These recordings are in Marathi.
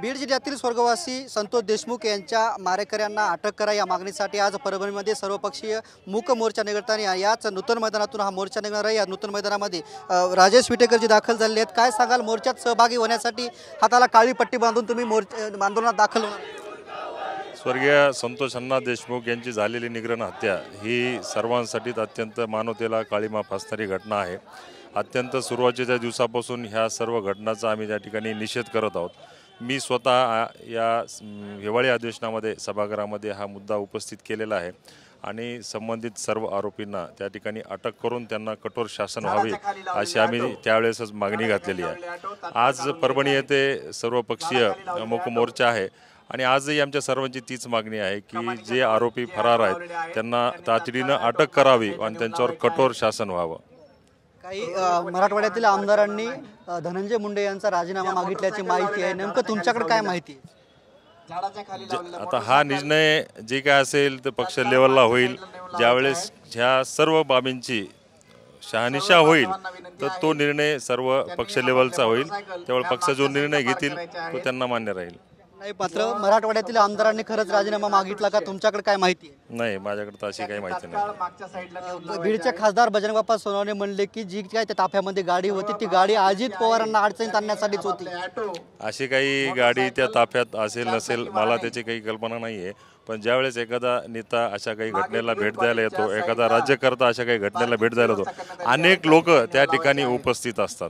बीड जिल्ह्यातील स्वर्गवासी संतोष देशमुख यांच्या मारेकऱ्यांना अटक करा या मागणीसाठी आज परभणीमध्ये सर्वपक्षीय मूक मोर्चा निघताना याच नूतन मैदानातून हा मोर्चा निघणार आहे। या नूतन मैदानामध्ये राजेश विटेकरजी दाखल झालेले आहेत। काय सांगाल, मोर्चात सहभागी होण्यासाठी हाताला काळी पट्टी बांधून तुम्ही आंदोलनात दाखल होणार? स्वर्गीय संतोष अण्णा देशमुख यांची झालेली निग्रह हत्या ही सर्वांसाठीच अत्यंत मानवतेला काळीमा फासणारी घटना आहे। अत्यंत सुरुवातीच्या दिवसापासून ह्या सर्व घटनांचा आम्ही त्या ठिकाणी निषेध करत आहोत। मी स्वतः या हिवाळी अधिवेशनामध्ये सभागृहामध्ये हा मुद्दा उपस्थित केलेला आहे आणि संबंधित सर्व आरोपींना त्या ठिकाणी अटक करून त्यांना कठोर शासन व्हावे अशी आम्ही त्यावेळेसच मागणी घातलेली आहे। आज परभणी येथे सर्वपक्षीय मूक मोर्चा आहे आणि आजही आमच्या सर्वांची तीच मागणी आहे की जे आरोपी फरार आहेत त्यांना तातडीनं अटक करावी आणि त्यांच्यावर कठोर शासन व्हावं। काही मराठवाड्यातील आमदारांनी धनंजय मुंडे यांचा राजीनामा मागितल्याची माहिती आहे, नेमकं तुमच्याकडे काय माहिती आहे? आता हा निर्णय जे काय असेल ते पक्ष लेवलला होईल। ज्यावेळेस ह्या सर्व बाबींची शहानिशा होईल तर तो निर्णय सर्व पक्ष लेवलचा होईल। त्यावेळी पक्ष जो निर्णय घेतील तो त्यांना मान्य राहील। नाही, मात्र मराठवाड्यातील आमदारांनी खरंच राजीनामा मागितला का? तुमच्याकडे काय माहिती आहे? नाही, माझ्याकडे तर अशी काही माहिती नाही। बीडचे खासदार बजरंग बाप्पा सोनवणे म्हणले की जी काय त्या ताफ्यामध्ये गाडी होती ती गाडी अजित पवारांना अडचणीत आणण्यासाठीच होती। अशी काही गाडी त्या ताफ्यात असेल नसेल मला त्याची काही कल्पना नाही आहे, पण ज्यावेळेस एखादा नेता अशा काही घटनेला भेट द्यायला येतो, एखादा राज्यकर्ता अशा काही घटनेला भेट द्यायला येतो, अनेक लोक त्या ठिकाणी उपस्थित असतात।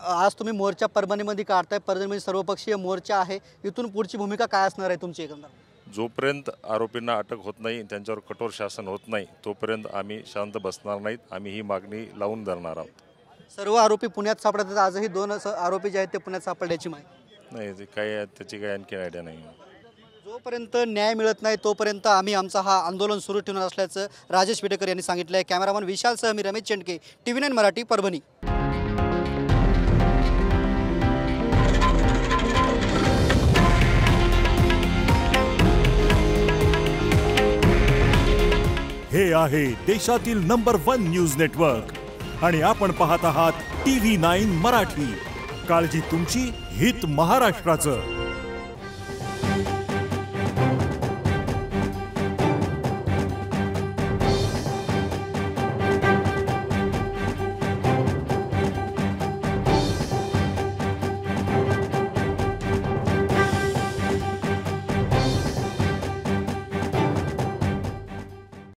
आज तुम्ही मोर्चा परभणीमध्ये काढताय, परभणीमध्ये सर्वपक्षीय मोर्चा आहे, इथून पुढची भूमिका काय असणार आहे तुमची? एकंदर जोपर्यंत आरोपींना अटक होत नाही, त्यांच्यावर कठोर शासन होत नाही, तोपर्यंत आम्ही शांत बसणार नाहीत। आम्ही ही मागणी लावून धरणार आहोत। सर्व आरोपी पुण्यात सापडतात, आजही 2 आरोपी जे आहेत ते पुण्यात सापडल्याची माहिती नाही, काय त्याची काही आणखी आयडिया नाही। जोपर्यंत न्याय मिळत नाही तोपर्यंत आम्ही आमचा हा आंदोलन सुरू ठेवणार असल्याचं राजेश विटेकर यांनी सांगितलं आहे। कॅमेरामन विशालसह मी रमेश चेंडके, TV9 मराठी, परभणी। हे आहे देशातील नंबर 1 न्यूज नेटवर्क आणि आपण पाहत आहात TV9 मराठी। काळजी तुमची, हित महाराष्ट्राचं।